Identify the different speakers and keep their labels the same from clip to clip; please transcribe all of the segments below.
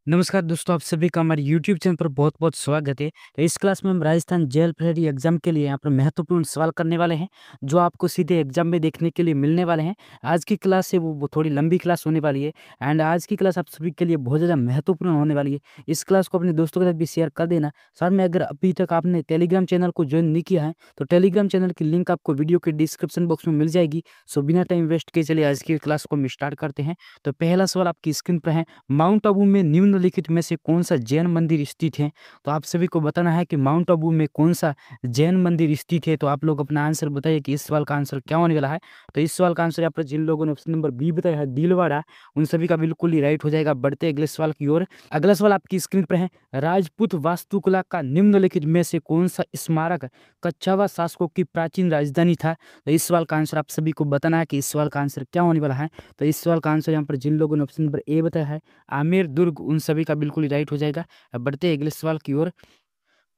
Speaker 1: नमस्कार दोस्तों, आप सभी का हमारे यूट्यूब चैनल पर बहुत-बहुत स्वागत है। तो इस क्लास में हम राजस्थान जेईई प्रहरी एग्ज़ाम के लिए यहाँ पर महत्वपूर्ण सवाल करने वाले हैं, जो आपको सीधे एग्ज़ाम में देखने के लिए मिलने वाले हैं। आज की क्लास है वो थोड़ी लंबी क्लास होने वाली है एंड आज की क्लास आप सभी के लिए बहुत ज़्यादा महत्वपूर्ण होने वाली है। इस क्लास को अपने दोस्तों के साथ भी शेयर कर देना। साथ में अगर अभी तक आपने टेलीग्राम चैनल को जॉइन नहीं किया है, तो टेलीग्राम चैनल की लिंक आपको वीडियो के डिस्क्रिप्शन बॉक्स में मिल जाएगी। सो बिना टाइम वेस्ट किए चलिए आज की क्लास को हम स्टार्ट करते हैं। तो पहला सवाल आपकी स्क्रीन पर है, माउंट आबू में निम्नलिखित में से कौन सा जैन मंदिर स्थित है? तो आप सभी को बताना है कि माउंट आबू में कौन सा जैन मंदिर स्थित है। तो आप लोग अपना आंसर बताइए कि इस सवाल का आंसर क्या होने वाला है। तो इस सवाल का आंसर यहाँ पर जिन लोगों ने ऑप्शन नंबर बी बताया है दिलवाड़ा, उन सभी का बिल्कुल ही राइट हो जाएगा। बढ़ते अगले सवाल की ओर। अगला सवाल आपकी स्क्रीन पर है, राजपूत वास्तुकला का निम्नलिखित में से कौन सा स्मारक कच्छावा शासकों की प्राचीन राजधानी था? तो इस सवाल का आंसर आप सभी को बताना है कि इस सवाल का आंसर क्या होने वाला है। तो इस सवाल का आंसर यहाँ पर जिन लोगों ने ऑप्शन नंबर ए बताया है आमेर दुर्ग, उन सभी का बिल्कुल ही राइट हो जाएगा। अब बढ़ते हैं अगले सवाल की ओर।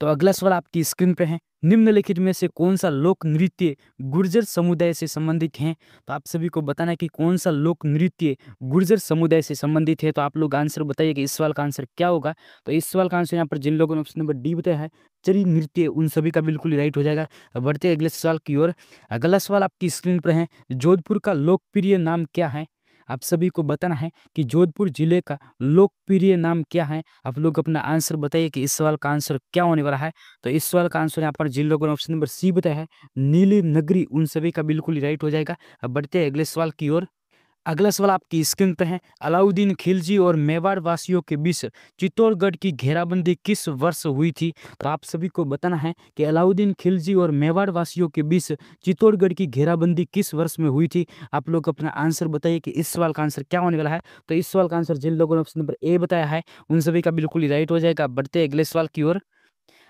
Speaker 1: तो अगला सवाल आपकी स्क्रीन पे है, निम्नलिखित में से कौन सा लोक नृत्य गुर्जर समुदाय से संबंधित है? तो आप सभी को बताना है कि कौन सा लोक नृत्य गुर्जर समुदाय से संबंधित है। तो आप लोग आंसर बताइए कि इस सवाल का आंसर क्या होगा। तो इस सवाल का आंसर यहाँ पर जिन लोगों ने ऑप्शन नंबर डी बताया है चरी नृत्य, उन सभी का बिल्कुल ही राइट हो जाएगा। अब बढ़ते हैं अगले सवाल की ओर। अगला सवाल आपकी स्क्रीन पर है, जोधपुर का लोकप्रिय नाम क्या है? आप सभी को बताना है कि जोधपुर जिले का लोकप्रिय नाम क्या है। आप लोग अपना आंसर बताइए कि इस सवाल का आंसर क्या होने वाला है। तो इस सवाल का आंसर यहाँ पर जिन लोगों ने ऑप्शन नंबर सी बताया है नीली नगरी, उन सभी का बिल्कुल ही राइट हो जाएगा। अब बढ़ते हैं अगले सवाल की ओर। अगला सवाल आपकी स्क्रीन पर है, अलाउद्दीन खिलजी और मेवाड़ वासियों के बीच चित्तौड़गढ़ की घेराबंदी किस वर्ष हुई थी? तो आप सभी को बताना है कि अलाउद्दीन खिलजी और मेवाड़ वासियों के बीच चित्तौड़गढ़ की घेराबंदी किस वर्ष में हुई थी। आप लोग अपना आंसर बताइए कि इस सवाल का आंसर क्या होने वाला है। तो इस सवाल का आंसर जिन लोगों ने ऑप्शन नंबर ए बताया है उन सभी का बिल्कुल ही राइट हो जाएगा। बढ़ते हैं अगले सवाल की ओर।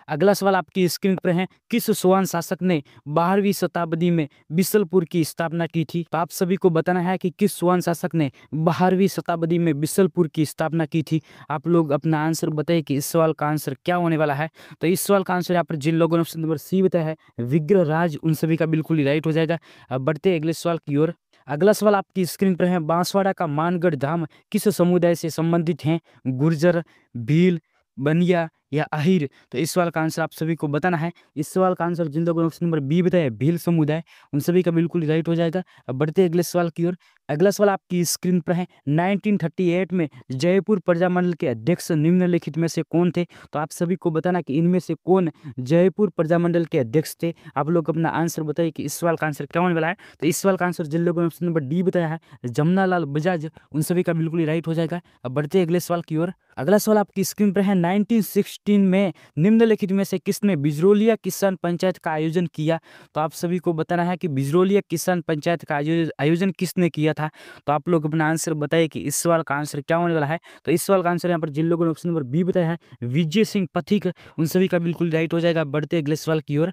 Speaker 1: अगला सवाल आपकी स्क्रीन पर है, किस सोआन शासक ने 12वीं शताब्दी में बिसलपुर की स्थापना की थी? तो आप सभी को बताना है कि किस सोआन शासक ने 12वीं शताब्दी में बिसलपुर की स्थापना की थी। आप लोग अपना आंसर बताइए कि इस सवाल का आंसर क्या होने वाला है। तो इस सवाल का आंसर यहाँ पर जिन लोगों ने ऑप्शन नंबर सी बताया है विग्रहराज, उन सभी का बिल्कुल ही राइट हो जाएगा। अब बढ़ते हैं अगले सवाल की ओर। अगला सवाल आपकी स्क्रीन पर है, बांसवाड़ा का मानगढ़ धाम किस समुदाय से संबंधित है? गुर्जर, भील, बनिया या आहिर? तो इस सवाल का आंसर आप सभी को बताना है। इस सवाल का आंसर जिन लोगों ने ऑप्शन नंबर बी बताया भील समुदाय, उन सभी का बिल्कुल ही राइट हो जाएगा। अब बढ़ते हैं अगले सवाल की ओर। अगला सवाल आपकी स्क्रीन पर है, 1938 में जयपुर प्रजामंडल के अध्यक्ष निम्नलिखित में से कौन थे? तो आप सभी को बताना कि इनमें से कौन जयपुर प्रजामंडल के अध्यक्ष थे। आप लोग अपना आंसर बताइए कि इस सवाल का आंसर क्या होने वाला है। तो इस सवाल का आंसर जिन लोगों ने ऑप्शन नंबर डी बताया है जमनालाल बजाज, उन सभी का बिल्कुल ही राइट हो जाएगा। अब बढ़ते हैं अगले सवाल की ओर। अगला सवाल आपकी स्क्रीन पर है, 1916 में निम्नलिखित में से किसने बिजरोलिया किसान पंचायत का आयोजन किया? तो आप सभी को बताना है कि बिजरोलिया किसान पंचायत का आयोजन किसने किया था। तो आप लोग अपना आंसर बताइए कि इस सवाल का आंसर क्या होने वाला है। तो इस सवाल का आंसर यहाँ पर जिन लोगों ने ऑप्शन नंबर बी बताया है विजय सिंह पथिक, उन सभी का बिल्कुल राइट हो जाएगा। बढ़ते अगले सवाल की ओर।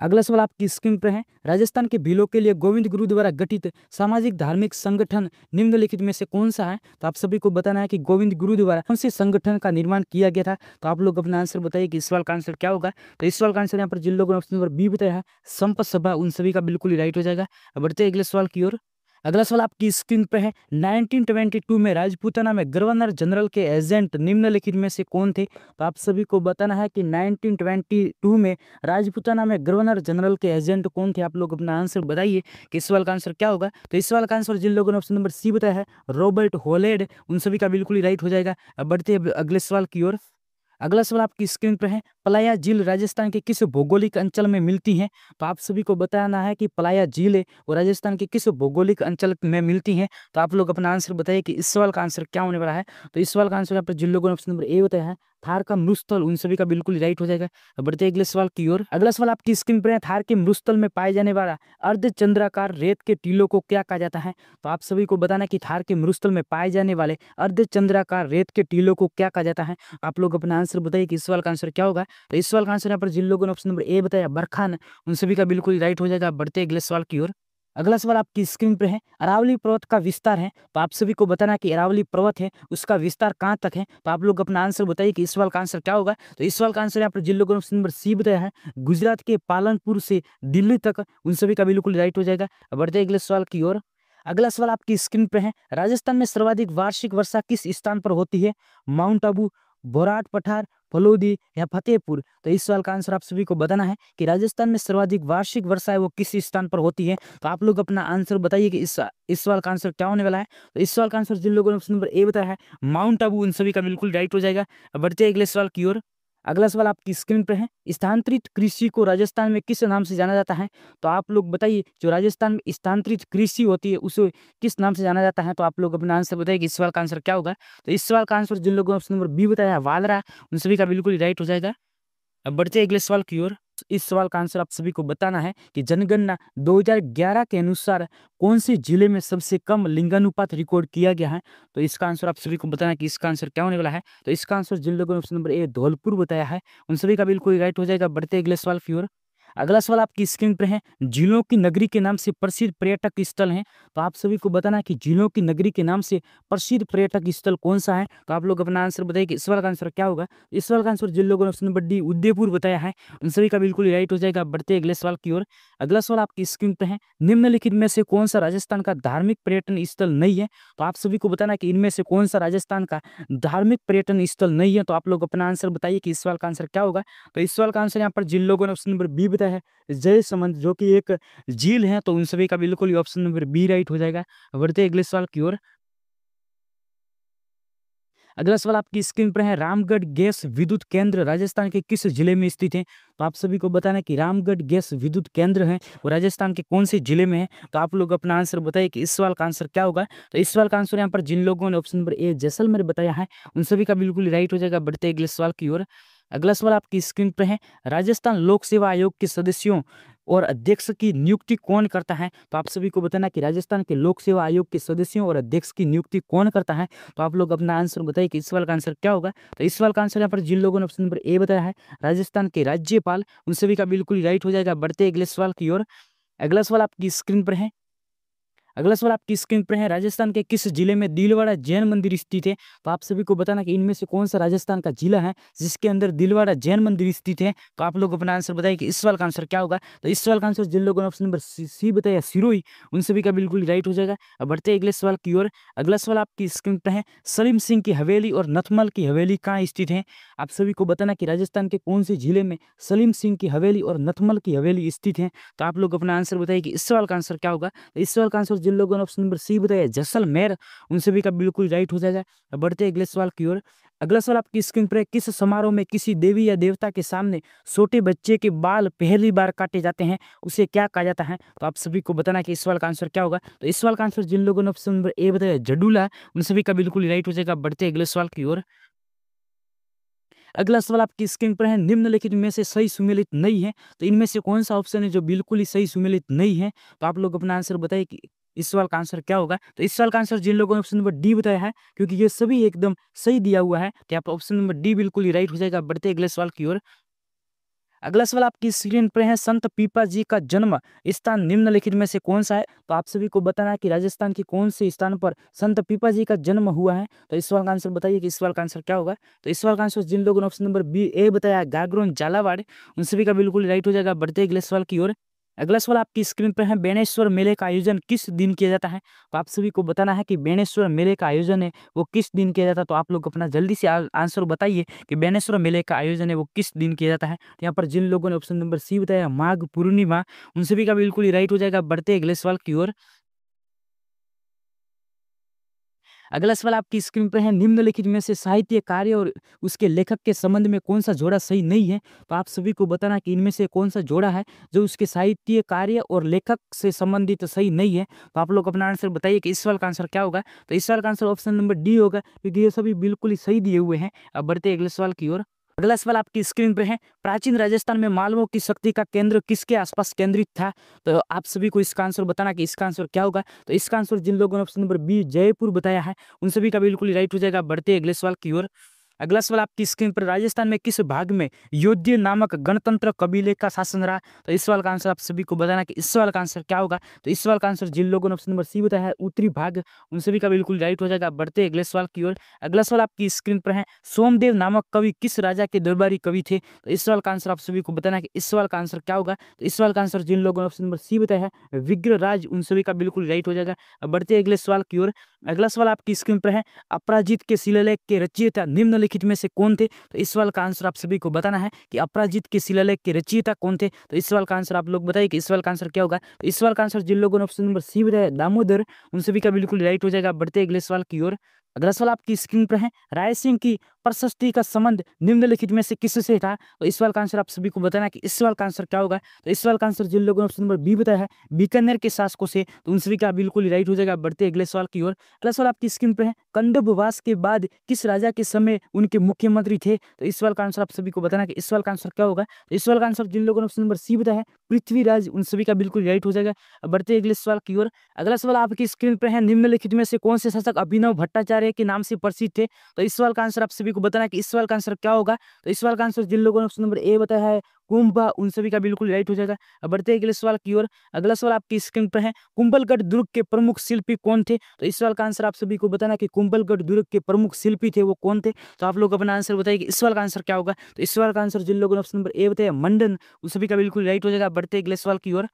Speaker 1: अगला सवाल आपकी स्क्रीन पर है, राजस्थान के भीलों के लिए गोविंद गुरु द्वारा गठित सामाजिक धार्मिक संगठन निम्नलिखित में से कौन सा है? तो आप सभी को बताना है कि गोविंद गुरु द्वारा कौन से संगठन का निर्माण किया गया था। तो आप लोग अपना आंसर बताइए कि इस सवाल का आंसर क्या होगा। तो इस सवाल का आंसर यहाँ पर जिन लोगों ने ऑप्शन नंबर बी बताया है संपत सभा, उन सभी का बिल्कुल ही राइट हो जाएगा। अब बढ़ते अगले सवाल की ओर। अगला सवाल आपकी स्क्रीन पर है, 1922 में राजपूताना में गवर्नर जनरल के एजेंट निम्नलिखित में से कौन थे? तो आप सभी को बताना है कि 1922 में राजपूताना में गवर्नर जनरल के एजेंट कौन थे। आप लोग अपना आंसर बताइए कि इस सवाल का आंसर क्या होगा। तो इस सवाल का आंसर जिन लोगों ने ऑप्शन नंबर सी बताया है रॉबर्ट होलेड, उन सभी का बिल्कुल ही राइट हो जाएगा। अब बढ़ते अगले सवाल की ओर। अगला सवाल आपकी स्क्रीन पर है, पलाया झील राजस्थान के किस भौगोलिक अंचल में मिलती है? तो आप सभी को बताना है कि पलाया झील है वो राजस्थान के किस भौगोलिक अंचल में मिलती है। तो आप लोग अपना आंसर बताइए कि इस सवाल का आंसर क्या होने वाला है। तो इस सवाल का आंसर यहाँ पर जिन लोगों ने ऑप्शन नंबर ए बताया है थार का मरुस्थल, उन सभी का बिल्कुल ही राइट हो जाएगा। अब बढ़ते अगले सवाल की ओर। अगला सवाल आपकी स्क्रीन पर है, थार के मरुस्थल में पाए जाने वाला अर्धचंद्राकार रेत के टीलों को क्या कहा जाता है? तो आप सभी को बताना कि थार के मरुस्थल में पाए जाने वाले अर्धचंद्राकार रेत के टीलों को क्या कहा जाता है। आप लोग अपना आंसर बताइए कि इस सवाल का आंसर क्या होगा। तो इस सवाल का आंसर यहाँ पर जिन लोगों ने ऑप्शन नंबर ए बताया बरखान, उन सभी का बिल्कुल ही राइट हो जाएगा। बढ़ते अगले सवाल की ओर। अगला सवाल आपकी स्क्रीन पर है, अरावली पर्वत का विस्तार है। तो आप सभी को बताना कि अरावली पर्वत है उसका विस्तार कहाँ तक है। तो आप लोग अपना आंसर बताइए कि इस सवाल का आंसर क्या होगा। तो इस सवाल का आंसर यहाँ पर जिन लोगों ने ऑप्शन नंबर सी बताया है गुजरात के पालनपुर से दिल्ली तक, उन सभी का बिल्कुल राइट हो जाएगा। बढ़ते अगले सवाल की ओर। अगला सवाल आपकी स्क्रीन पे है, राजस्थान में सर्वाधिक वार्षिक वर्षा किस स्थान पर होती है? माउंट आबू, बोराट पठार, फलोदी या फतेहपुर? तो इस सवाल का आंसर आप सभी को बताना है कि राजस्थान में सर्वाधिक वार्षिक वर्षा है वो किस स्थान पर होती है। तो आप लोग अपना आंसर बताइए कि इस सवाल का आंसर क्या होने वाला है। तो इस सवाल का आंसर जिन लोगों ने ऑप्शन नंबर ए बताया है माउंट आबू, उन सभी का बिल्कुल राइट हो जाएगा। अब बढ़ते हैं अगले सवाल की ओर। अगला सवाल आपकी स्क्रीन पर है, स्थानांतरित कृषि को राजस्थान में किस नाम से जाना जाता है? तो आप लोग बताइए, जो राजस्थान में स्थानांतरित कृषि होती है उसे किस नाम से जाना जाता है? तो आप लोग अपना आंसर बताइए कि इस सवाल का आंसर क्या होगा। तो इस सवाल का आंसर जिन लोगों ने ऑप्शन नंबर बी बताया है वालरा, उन सभी का बिल्कुल राइट हो जाएगा। अब बढ़ते हैं अगले सवाल की ओर। इस सवाल का आंसर आप सभी को बताना है कि जनगणना 2011 के अनुसार कौन से जिले में सबसे कम लिंगानुपात रिकॉर्ड किया गया है? तो इसका आंसर आप सभी को बताना है कि इसका आंसर क्या होने वाला है। तो इसका आंसर जिन लोगों ने ऑप्शन नंबर ए धौलपुर बताया है उन सभी का बिल्कुल राइट हो जाएगा। बढ़ते हैं अगले सवाल की ओर। अगला सवाल आपकी स्क्रीन पर है, झीलों की नगरी के नाम से प्रसिद्ध पर्यटक स्थल है। तो आप सभी को बताना है कि झीलों की नगरी के नाम से प्रसिद्ध पर्यटक स्थल कौन सा है? तो आप लोग अपना आंसर बताइए कि इस सवाल का आंसर क्या होगा। इस सवाल का आंसर जिन लोगों ने ऑप्शन नंबर डी उदयपुर बताया है उन सभी का बिल्कुल राइट हो जाएगा। बढ़ते अगले सवाल की ओर। अगला सवाल आपकी स्क्रीन पर है, निम्नलिखित में से कौन सा राजस्थान का धार्मिक पर्यटन स्थल नहीं है? तो आप सभी को बताना है कि इनमें से कौन सा राजस्थान का धार्मिक पर्यटन स्थल नहीं है। तो आप लोग अपना आंसर बताइए कि इस सवाल का आंसर क्या होगा। तो इस सवाल का आंसर यहाँ पर जिन लोगों ने ऑप्शन नंबर बी बताया है जयसमंद, जो कि एक झील है, तो उन सभी का बिल्कुल ही ऑप्शन नंबर बी राइट हो जाएगा। बढ़ते अगले सवाल की ओर। अगला सवाल आपकी स्क्रीन पर है, रामगढ़ गैस विद्युत केंद्र राजस्थान के किस जिले में स्थित है? तो आप सभी को बताना है कि रामगढ़ गैस विद्युत केंद्र है वो राजस्थान के कौन से जिले में है। तो आप लोग अपना आंसर बताइए कि इस सवाल का आंसर क्या होगा। तो इस सवाल का आंसर यहाँ पर जिन लोगों ने ऑप्शन नंबर ए जैसलमेर बताया है उन सभी का बिल्कुल राइट हो जाएगा। बढ़ते अगले सवाल की ओर। अगला सवाल आपकी स्क्रीन पर है, राजस्थान लोक सेवा आयोग के सदस्यों और अध्यक्ष की नियुक्ति कौन करता है? तो आप सभी को बताना कि राजस्थान के लोक सेवा आयोग के सदस्यों और अध्यक्ष की नियुक्ति कौन करता है। तो आप लोग अपना आंसर बताइए कि इस सवाल का आंसर क्या होगा। तो इस सवाल का आंसर यहाँ पर जिन लोगों ने ऑप्शन नंबर ए बताया है राजस्थान के राज्यपाल, उन सभी का बिल्कुल राइट हो जाएगा। बढ़ते अगले सवाल की ओर। अगला सवाल आपकी स्क्रीन पर है, अगला सवाल आपकी स्क्रीन पर है, राजस्थान के किस जिले में दिलवाड़ा जैन मंदिर स्थित है? तो आप सभी को बताना कि इनमें से कौन सा राजस्थान का जिला है जिसके अंदर दिलवाड़ा जैन मंदिर स्थित है। तो आप लोग अपना आंसर बताइए कि इस सवाल का आंसर क्या होगा। तो इस सवाल का आंसर जिन लोगों ने ऑप्शन नंबर सी बताया सिरोही, उन सभी का बिल्कुल राइट हो जाएगा। अब बढ़ते अगले सवाल की ओर। अगला सवाल आपकी स्क्रीन पर है, सलीम सिंह की हवेली और नथमल की हवेली कहाँ स्थित है? आप सभी को बताना कि राजस्थान के कौन से जिले में सलीम सिंह की हवेली और नथमल की हवेली स्थित है। तो आप लोग अपना आंसर बताइए कि इस सवाल का आंसर क्या होगा। तो इस सवाल का आंसर जिन लोगों ने ऑप्शन नंबर सी बताया जैसलमेर, उन सभी का बिल्कुल राइट हो जाएगा। अब बढ़ते अगले सवाल की ओर। अगला सवाल आपकी स्क्रीन पर है, किस समारोह में किसी देवी या देवता के सामने छोटे बच्चे के बाल पहली बार काटे जाते हैं उसे क्या कहा जाता है? तो आप सभी को बताना कि इस सवाल का आंसर क्या होगा। तो इस सवाल का आंसर जिन लोगों ने ऑप्शन नंबर ए बताया जडूला, उन सभी का बिल्कुल राइट हो जाएगा। बढ़ते अगले सवाल की ओर। अगला सवाल आपकी स्क्रीन पर है, निम्नलिखित में से सही सुमेलित नहीं है। तो इनमें से कौन सा ऑप्शन है जो बिल्कुल ही सही सुमेलित नहीं है? तो आप लोग अपना आंसर बताइए कि इस सवाल का आंसर क्या होगा। तो इस सवाल का आंसर जिन लोगों ने ऑप्शन नंबर डी बताया है, क्योंकि ये सभी एकदम सही दिया हुआ है, तो आप ऑप्शन नंबर डी बिल्कुल ही राइट हो जाएगा। बढ़ते अगले सवाल की ओर। अगला सवाल आपकी स्क्रीन पर है, संत पीपा जी का जन्म स्थान निम्नलिखित में से कौन सा है? तो आप सभी को बताना है कि राजस्थान के कौन से स्थान पर संत पीपा जी का जन्म हुआ है। तो इस सवाल का आंसर बताइए कि इस सवाल का आंसर क्या होगा। तो इस सवाल का आंसर जिन लोगों ने ऑप्शन नंबर बी ए बताया गागरोन झालावाड़, उन सभी का बिल्कुल राइट हो जाएगा। बढ़ते अगले सवाल की ओर। अगला सवाल आपकी स्क्रीन पर है, बेणेश्वर मेले का आयोजन किस दिन किया जाता है? तो आप सभी को बताना है कि बेणेश्वर मेले का आयोजन है वो किस दिन किया जाता है। तो आप लोग अपना जल्दी से आंसर बताइए कि बेणेश्वर मेले का आयोजन है वो किस दिन किया जाता है। तो यहाँ पर जिन लोगों ने ऑप्शन नंबर सी बताया माघ पूर्णिमा, उन सभी का बिल्कुल ही राइट हो जाएगा। बढ़ते अगले सवाल की ओर। अगला सवाल आपकी स्क्रीन पर है, निम्नलिखित में से साहित्य कार्य और उसके लेखक के संबंध में कौन सा जोड़ा सही नहीं है? तो आप सभी को बताना कि इनमें से कौन सा जोड़ा है जो उसके साहित्य कार्य और लेखक से संबंधित सही नहीं है। तो आप लोग अपना आंसर बताइए कि इस सवाल का आंसर क्या होगा। तो इस सवाल का आंसर ऑप्शन नंबर डी होगा, क्योंकि ये सभी बिल्कुल ही सही दिए हुए हैं। अब बढ़ते अगले सवाल की ओर। अगला सवाल आपकी स्क्रीन पे है, प्राचीन राजस्थान में मालवों की शक्ति का केंद्र किसके आसपास केंद्रित था? तो आप सभी को इसका आंसर बताना कि इसका आंसर क्या होगा। तो इसका आंसर जिन लोगों ने ऑप्शन नंबर बी जयपुर बताया है उन सभी का बिल्कुल ही राइट हो जाएगा। बढ़ते अगले सवाल की ओर। अगला सवाल आपकी स्क्रीन पर, राजस्थान में किस भाग में योध्य नामक गणतंत्र कबीले का शासन रहा? तो इस सवाल का आंसर आप सभी को बताना कि इस सवाल का आंसर क्या होगा। तो इस सवाल का आंसर जिन लोगों ने ऑप्शन नंबर सी बताया है उत्तरी भाग, उन सभी का बिल्कुल राइट हो जाएगा। बढ़ते अगले सवाल की ओर। अगला सवाल आपकी स्क्रीन पर है, सोमदेव नामक कवि किस राजा के दरबारी कवि थे? तो इस सवाल का आंसर आप सभी को बताना कि इस सवाल का आंसर क्या होगा। तो इस सवाल का आंसर जिन लोगों ने ऑप्शन नंबर सी बताया है विग्रहराज, उन सभी का बिल्कुल राइट हो जाएगा। अब बढ़ते अगले सवाल की ओर। अगला सवाल आपकी स्क्रीन पर है, अपराजित के शिलालेख के रचयिता निम्नलिखित में से कौन थे? तो इस सवाल का आंसर आप सभी को बताना है कि अपराजित के शिलालेख के रचयिता कौन थे। तो इस सवाल का आंसर आप लोग बताइए कि इस सवाल का आंसर क्या होगा। तो इस सवाल का आंसर जिन लोगों ने ऑप्शन नंबर सी बताया दामोदर, उन सभी का बिल्कुल राइट हो जाएगा। बढ़ते अगले सवाल की ओर। अगला सवाल आपकी स्क्रीन पर है, राय सिंह की प्रशस्ति का संबंध निम्नलिखित में से किससे था? तो इस सवाल का आंसर आप सभी को बताना है कि इस सवाल का आंसर क्या होगा। तो इस सवाल का आंसर जिन लोगों ने ऑप्शन नंबर बी बताया है बीकानेर के शासकों से, तो उन सभी का बिल्कुल राइट हो जाएगा। बढ़ते अगले सवाल की ओर। अगला सवाल आपकी स्क्रीन पर है, कंदभवास के बाद किस राजा के समय उनके मुख्यमंत्री थे? तो इस सवाल का आंसर आप सभी को बताना है कि इस सवाल का आंसर क्या होगा। तो इस सवाल का आंसर जिन लोगों ने ऑप्शन नंबर सी बताया है पृथ्वीराज, उन सभी का बिल्कुल राइट हो जाएगा। बढ़ते अगले सवाल की ओर। अगला सवाल आपकी स्क्रीन पर है, निम्नलिखित में से कौन से शासक अभिनव भट्टाचार्य के नाम से प्रसिद्ध थे? तो इस सवाल का आंसर आप सभी को बताना है कि इस सवाल का आंसर क्या होगा। तो इस सवाल का आंसर जिन लोगों ने ऑप्शन नंबर ए बताया है कुंभा, उन सभी का बिल्कुल राइट हो जाएगा। अब बढ़ते अगले सवाल की ओर। अगला सवाल आपकी स्क्रीन पर है, कुंभलगढ़ दुर्ग के प्रमुख शिल्पी कौन थे? तो इस सवाल का आंसर आप सभी को बताना कि कुंभलगढ़ दुर्ग के प्रमुख शिल्पी थे वो कौन थे। तो आप लोग अपना आंसर बताइए कि इस सवाल का आंसर क्या होगा। तो इस सवाल का आंसर जिन लोगों ने ऑप्शन नंबर ए बताया मंडन, उन सभी का बिल्कुल राइट हो जाएगा। बढ़ते अगले सवाल की ओर।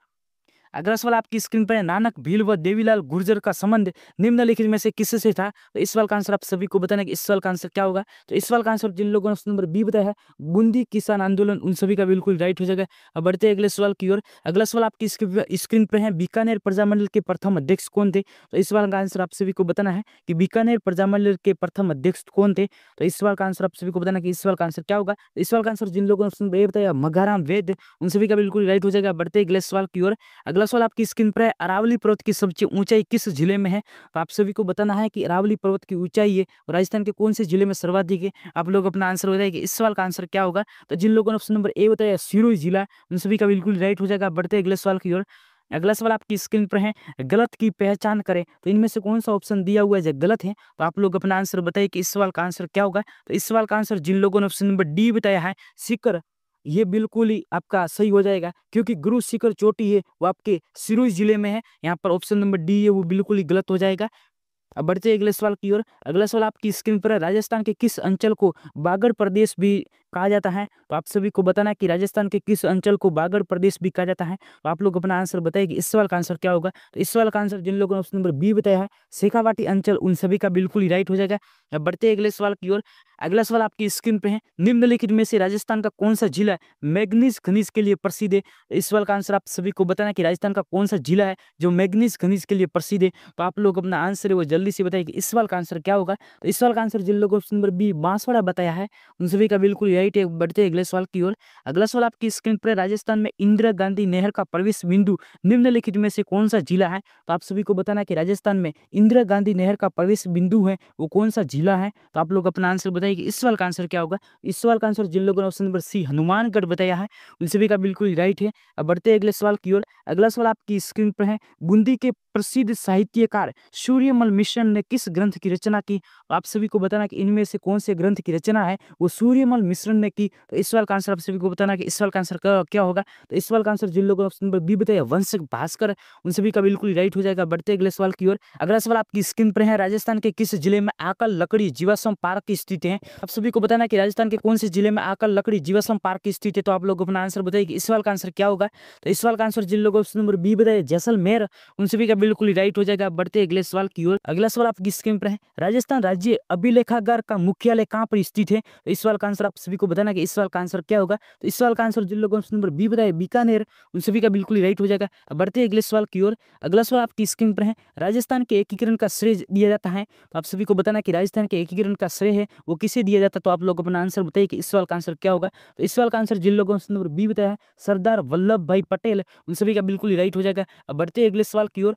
Speaker 1: अगला सवाल आपकी स्क्रीन पर है, नानक भील व देवीलाल गुर्जर का संबंध निम्नलिखित में से किससे था? तो इस सवाल का आंसर आप सभी को बताना कि इस सवाल का आंसर क्या होगा। तो इस सवाल का आंसर जिन लोगों ने ऑप्शन नंबर बी बताया है बूंदी किसान आंदोलन, उन सभी का बिल्कुल राइट हो जाएगा। अब बढ़ते अगले सवाल की ओर। अगला सवाल आपकी स्क्रीन पर है, बीकानेर प्रजामंडल के प्रथम अध्यक्ष कौन थे? तो इस सवाल का आंसर आप सभी को बताना है कि बीकानेर प्रजामंडल के प्रथम अध्यक्ष कौन थे। तो इस सवाल का आंसर आप सभी को बताना कि इस सवाल का आंसर क्या होगा। तो इस सवाल का आंसर जिन लोगों ने ऑप्शन नंबर ए बताया मघाराम वेद, उन सभी का बिल्कुल राइट हो जाएगा। बढ़ते अगले सवाल की ओर। अगला सवाल आपकी स्क्रीन पर है, अरावली पर्वत की सबसे ऊंचाई किस जिले में है? तो आप सभी को बताना है कि अरावली पर्वत की ऊंचाई है राजस्थान के कौन से जिले में सर्वाधिक है। आप लोग अपना आंसर बताइए कि इस सवाल का आंसर क्या होगा। तो जिन लोगों ने ऑप्शन नंबर ए बताया सिरोही जिला, उन सभी का बिल्कुल राइट हो जाएगा। बढ़ते अगले सवाल की ओर। अगला सवाल आपकी स्क्रीन पर है, गलत की पहचान करें। तो इनमें से कौन सा ऑप्शन दिया हुआ है जो गलत है? तो आप लोग अपना आंसर बताइए कि इस सवाल का आंसर क्या होगा। तो इस सवाल का आंसर जिन लोगों ने ऑप्शन नंबर डी बताया है सिकर, ये बिल्कुल ही आपका सही हो जाएगा, क्योंकि गुरु शिखर चोटी है वो आपके सिरोही जिले में है। यहाँ पर ऑप्शन नंबर डी है वो बिल्कुल ही गलत हो जाएगा। अब बढ़ते अगले सवाल की ओर। अगला सवाल आपकी स्क्रीन पर है, राजस्थान के किस अंचल को बागड़ प्रदेश भी कहा जाता है? तो आप सभी को बताना है कि राजस्थान के किस अंचल को बागड़ प्रदेश भी कहा जाता है। तो आप लोग अपना आंसर बताइए कि इस सवाल का आंसर क्या होगा। तो इस सवाल का आंसर जिन लोगों ने ऑप्शन नंबर बी बताया है शेखावाटी अंचल, उन सभी का बिल्कुल ही राइट हो जाएगा। अब बढ़ते अगले सवाल की ओर। अगला सवाल आपकी स्क्रीन पे है, निम्नलिखित में से राजस्थान का कौन सा जिला मैग्नीज खनिज के लिए प्रसिद्ध है? इस सवाल का आंसर आप सभी को बताना कि राजस्थान का कौन सा जिला है जो मैग्नीज खनिज के लिए प्रसिद्ध है। तो आप लोग अपना आंसर है वो जल्दी से बताइए कि इस सवाल का आंसर क्या होगा। तो इस सवाल का आंसर जिन लोगों ऑप्शन नंबर बी बांसवाड़ा बताया है उन सभी का बिल्कुल राइट है। बढ़ते अगले सवाल की ओर। अगला सवाल आपकी स्क्रीन पर है, राजस्थान में इंदिरा गांधी नहर का प्रवेश बिंदु निम्नलिखित में से कौन सा जिला है? तो आप सभी को बताना कि राजस्थान में इंदिरा गांधी नहर का प्रवेश बिंदु है वो कौन सा जिला है। तो आप लोग अपना आंसर बताइए कि इस सवाल का आंसर क्या होगा। इस सवाल का आंसर जिन लोगों ने ऑप्शन नंबर सी हनुमानगढ़ बताया है उन सभी का बिल्कुल राइट है। अब बढ़ते अगले सवाल की ओर। अगला सवाल आपकी स्क्रीन पर है, बूंदी के प्रसिद्ध साहित्यकार सूर्यमल मिश्र ने किस ग्रंथ की रचना की? तो आप सभी को बताना कि इनमें से कौन से ग्रंथ की रचना है वो सूर्यमल मिश्र ने की। तो इस सवाल का आंसर आप सभी को बताना कि इस सवाल का आंसर क्या होगा। तो इस सवाल का आंसर जिन लोगों ने ऑप्शन नंबर बी बताया वंशक भास्कर, उन सभी का बिल्कुल राइट हो जाएगा। बढ़ते अगले सवाल की ओर। अगला सवाल आपकी स्क्रीन पर है, राजस्थान के किस जिले में आकल लकड़ी जीवाश्म पार्क स्थित है? आप सभी को बताना कि राजस्थान के कौन से जिले में आकल लकड़ी जीवाश्म पार्क स्थित है। तो आप लोग अपना आंसर बताइए कि इस सवाल का आंसर क्या होगा। तो इस सवाल का आंसर जिन लोगों ऑप्शन नंबर बी बताया जैसलमेर, उन सभी का बिल्कुल राइट हो जाएगा। बढ़ते अगले सवाल की ओर। अगला सवाल आपकी स्क्रीन पर है, राजस्थान राज्य अभिलेखागार का मुख्यालय कहाँ पर स्थित है? तो इस सवाल का आंसर आप सभी को बताना कि इस सवाल का आंसर क्या होगा। तो इस सवाल का आंसर जिन लोगों ऑप्शन नंबर बी बताया बीकानेर, उन सभी का बिल्कुल राइट हो जाएगा। अब बढ़ते अगले सवाल की ओर। अगला सवाल आपकी स्क्रीन पर है, राजस्थान के एकीकरण का श्रेय दिया जाता है। तो आप सभी को बताना कि राजस्थान के एकीकरण का श्रेय है वो किसे दिया जाता है। तो आप लोग अपना आंसर बताइए कि इस सवाल का आंसर क्या होगा। तो इस सवाल का आंसर जिन लोगों ऑप्शन नंबर बी बताया है सरदार वल्लभ भाई पटेल, उन सभी का बिल्कुल राइट हो जाएगा। अब बढ़ते अगले सवाल की ओर।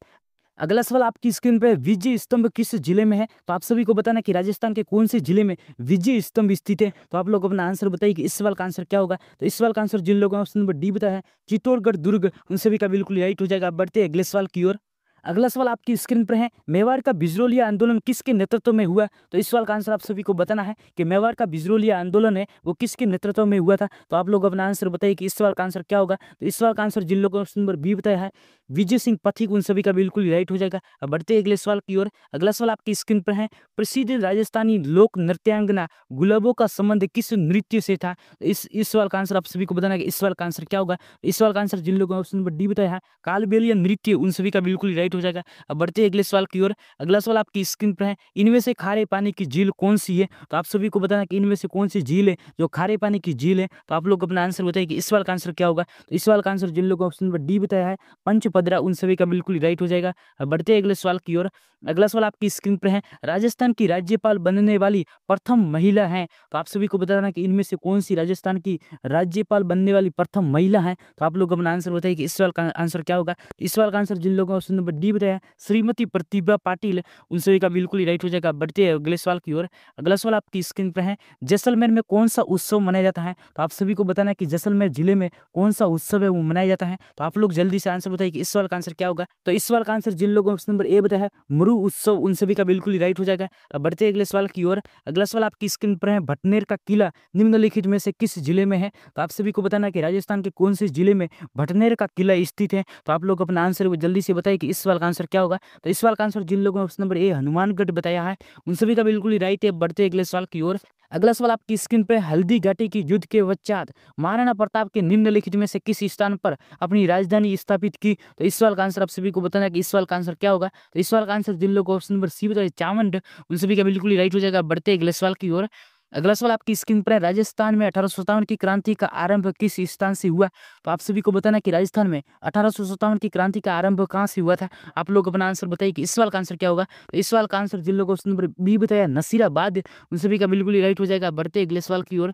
Speaker 1: अगला सवाल आपकी स्क्रीन पे विजय स्तंभ किस जिले में है? तो आप सभी को बताना कि राजस्थान के कौन से जिले में विजय स्तंभ स्थित है। तो आप लोग अपना आंसर बताइए कि इस सवाल का आंसर क्या होगा। तो इस सवाल का आंसर जिन लोगों ने ऑप्शन नंबर डी बताया है चित्तौड़गढ़ दुर्ग, उन सभी का बिल्कुल राइट हो जाएगा। बढ़ते अगले सवाल की ओर। अगला सवाल आपकी स्क्रीन पर है, मेवाड़ का बिजरोलिया आंदोलन किसके नेतृत्व में हुआ? तो इस सवाल का आंसर आप सभी को बताना है कि मेवाड़ का बिजरोलिया आंदोलन है वो किसके नेतृत्व में हुआ था। तो आप लोग अपना आंसर बताइए कि इस सवाल का आंसर क्या होगा। तो इस सवाल का आंसर जिन लोगों ने ऑप्शन नंबर बी बताया है, विजय सिंह पथिक, उन सभी का बिल्कुल ही राइट हो जाएगा। अब बढ़ते हैं अगले सवाल की ओर। अगला सवाल आपकी स्क्रीन पर है, प्रसिद्ध राजस्थानी लोक नृत्यांगना गुलाबों का संबंध किस नृत्य से था? तो इस सवाल का आंसर आप सभी को बताना है कि इस सवाल का आंसर क्या होगा। इस सवाल का आंसर जिन लोगों ने ऑप्शन नंबर डी बताया है, कालबेलिया नृत्य, उन सभी का बिल्कुल ही राइट हो जाएगा। अब बढ़ते हैं अगले सवाल की ओर। अगला सवाल आपकी स्क्रीन पर है, इनमें से खारे पानी की झील कौन सी है? तो आप सभी को बताना कि इनमें से कौन सी झील है जो खारे पानी की झील है। तो आप लोग अपना आंसर बताइए कि इस सवाल का आंसर क्या होगा। तो इस सवाल का आंसर जिन लोगों को ऑप्शन नंबर डी बताया है, पंचपदरा, उन सभी का बिल्कुल ही राइट हो जाएगा। अब बढ़ते हैं अगले सवाल की ओर। अगला सवाल आपकी स्क्रीन पर है, राजस्थान की राज्यपाल बनने वाली प्रथम महिला है। तो आप सभी को बताना कि इनमें से कौन सी राजस्थान की राज्यपाल बनने वाली प्रथम महिला है। तो आप लोग अपना आंसर बताइए कि इस सवाल का आंसर क्या होगा। इस सवाल का आंसर जिन लोगों ने ऑप्शन नंबर डी बताया, श्रीमती प्रतिभा पाटिल, उन सभी का बिल्कुल ही राइट हो जाएगा। बढ़ते हैं अगले सवाल की ओर। अगला सवाल आपकी स्क्रीन पर है, जैसलमेर में कौन सा उत्सव मनाया जाता है? तो आप सभी को बताना है कि जैसलमेर जिले में कौन सा उत्सव है वो मनाया जाता है। तो आप लोग जल्दी से आंसर बताइए कि इस सवाल का आंसर क्या होगा। तो इस सवाल का आंसर जिन लोगों ने ऑप्शन नंबर ए बताया है, मुरु उत्सव, उन सभी का बिल्कुल ही राइट हो जाएगा। अब बढ़ते हैं अगले सवाल की ओर। अगला सवाल आपकी स्क्रीन पर है, भटनेर का किला निम्नलिखित में से किस जिले में है? तो आप सभी को बताना है कि राजस्थान के कौन से जिले में भटनेर का किला स्थित है। तो आप लोग अपना आंसर वो जल्दी से बताइए कि इस सवाल का आंसर क्या होगा। तो इस सवाल का आंसर जिन लोगों ने ऑप्शन नंबर ए हनुमानगढ़ बताया है, उन सभी का बिल्कुल ही राइट है। बढ़ते अगले सवाल की ओर। अगला सवाल आपकी स्क्रीन पे, हल्दी घाटी की युद्ध के पश्चात महाराणा प्रताप के निम्नलिखित में से किस स्थान पर अपनी राजधानी स्थापित की? तो इस सवाल का आंसर आप सभी को बताना है कि इस सवाल का आंसर क्या होगा। तो इस सवाल का आंसर जिन लोगों को ऑप्शन नंबर सी बताइए चामुंड, उन सभी का बिल्कुल ही राइट हो जाएगा। बढ़ते अगले सवाल की ओर। अगला सवाल आपकी स्क्रीन पर है, राजस्थान में 1857 की क्रांति का आरंभ किस स्थान से हुआ? तो आप सभी को बताना है कि राजस्थान में 1857 की क्रांति का आरंभ कहाँ से हुआ था। आप लोग अपना आंसर बताइए कि इस सवाल का आंसर क्या होगा। तो इस सवाल का आंसर जिन लोगों को नंबर बी बताया नसीराबाद, उन सभी का बिल्कुल ही राइट हो जाएगा। बढ़ते अगले सवाल की ओर।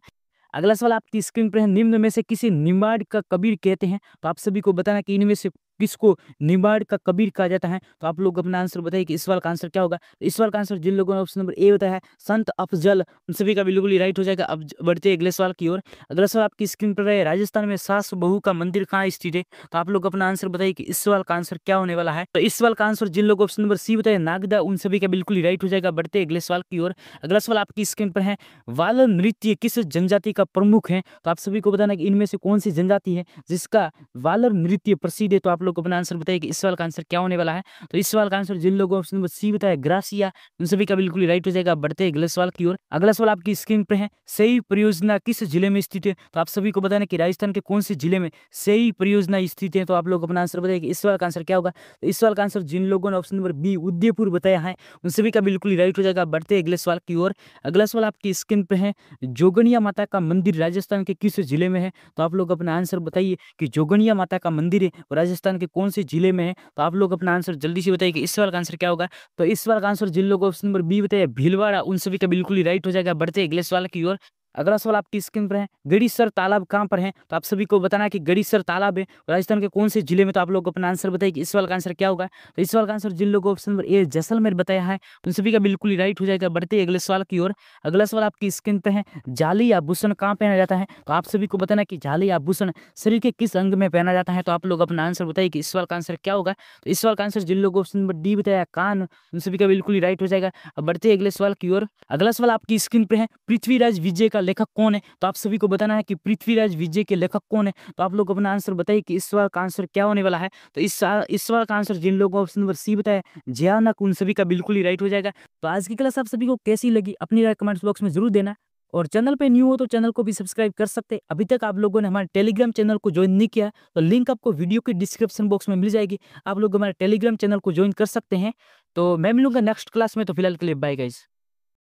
Speaker 1: अगला सवाल आपकी स्क्रीन पर है, निम्न में से किसी निमाड़ का कबीर कहते हैं? तो आप सभी को बताना कि इनमें से किसको निमाड़ का कबीर कहा जाता है। तो आप लोग अपना आंसर बताइए कि इस सवाल का आंसर क्या होगा। इस सवाल का आंसर जिन लोगों ने ऑप्शन नंबर ए बताया है संत अफजल, उन सभी का बिल्कुल ही राइट हो जाएगा। अब बढ़ते अगले सवाल की ओर। अगला सवाल आपकी स्क्रीन पर है, राजस्थान में सास बहू का मंदिर कहाँ स्थित है? तो आप लोग अपना आंसर बताइए कि इस सवाल का आंसर क्या होने वाला है। तो इस सवाल का आंसर जिन लोग ऑप्शन नंबर सी बताए नागदा, उन सभी का बिल्कुल ही राइट हो जाएगा। बढ़ते अगले सवाल की ओर। अगला सवाल आपकी स्क्रीन पर है, वाल नृत्य किस जनजाति का प्रमुख है? तो आप सभी को बताना कि इनमें से कौन सी जनजाति है जिसका वालर नृत्य प्रसिद्ध है। तो आप लोग अपना आंसर बताइए कि इस सवाल का आंसर क्या होने वाला है। तो इस सवाल का आंसर जिन लोगों ऑप्शन नंबर सी बताया ग्रासिया, उन सभी का बिल्कुल ही राइट हो जाएगा। बढ़ते हैं अगले सवाल की ओर। अगला सवाल आपकी स्क्रीन पर है, सेई परियोजना किस जिले में स्थित है? तो आप सभी को बताना कि राजस्थान के कौन से जिले में सेई परियोजना स्थित है। तो आप लोग अपना आंसर बताइए कि इस सवाल का आंसर क्या होगा। तो इस सवाल का आंसर जिन लोगों ने ऑप्शन नंबर बी उदयपुर बताया है, उन सभी का बिल्कुल ही राइट हो जाएगा। बढ़ते अगले सवाल की ओर। अगला सवाल आपकी स्क्रीन पर है, जोगनिया माता का मंदिर राजस्थान के किस जिले में है? तो आप लोग अपना आंसर बताइए कि जोगनिया माता का मंदिर है वो राजस्थान के कौन से जिले में है। तो आप लोग अपना आंसर जल्दी से बताइए कि इस सवाल का आंसर क्या होगा। तो इस सवाल का आंसर जिन लोगों ऑप्शन नंबर बी बताइए भीलवाड़ा, उन सभी का बिल्कुल ही राइट हो जाएगा। बढ़ते अगले सवाल की ओर। अगला सवाल आपकी स्क्रीन पर है, गड़ीसर तालाब कहाँ पर है? तो आप सभी को बताना है कि गड़ीसर तालाब है राजस्थान के कौन से जिले में। तो आप लोग अपना आंसर बताइए कि इस सवाल का आंसर क्या होगा। तो इस सवाल का आंसर जिन लोगों ऑप्शन नंबर ए जैसलमेर बताया है, उन सभी का बिल्कुल ही राइट हो जाएगा। बढ़ते अगले सवाल की ओर। अगला सवाल आपकी स्क्रीन पर है, जाली आभूषण कहाँ पहना जाता है? तो आप सभी को बताना है कि जाली आभूषण शरीर के किस अंग में पहना जाता है। तो आप लोग अपना आंसर बताइए कि इस सवाल का आंसर क्या होगा। तो इस सवाल का आंसर जिन लोगों ऑप्शन नंबर डी बताया कान, उन सभी का बिल्कुल ही राइट हो जाएगा। अब बढ़ते अगले सवाल की ओर। अगला सवाल आपकी स्क्रीन पर है, पृथ्वीराज विजय का लेखक कौन है? तो आप सभी को बताना है कि पृथ्वीराज विजय के लेखक कौन है। तो आप लोग अपना आंसर बताइए कि इस सवाल का आंसर क्या होने वाला है। तो इस सवाल का आंसर जिन लोगों ऑप्शन नंबर सी बताया जयानक, उन सभी का बिल्कुल ही राइट हो जाएगा। तो आज की क्लास आप सभी को कैसी लगी अपनी राय कमेंट्स बॉक्स में जरूर देना। और चैनल पे न्यू हो तो चैनल को भी सब्सक्राइब कर सकते हैं। अभी तक आप लोगों ने हमारे टेलीग्राम चैनल को ज्वाइन नहीं किया तो लिंक आपको वीडियो के डिस्क्रिप्शन बॉक्स में मिल जाएगी। आप लोग हमारे टेलीग्राम चैनल को ज्वाइन कर सकते हैं। तो मैं मिलूंगा नेक्स्ट क्लास में। तो फिलहाल के लिए बाय गाइस।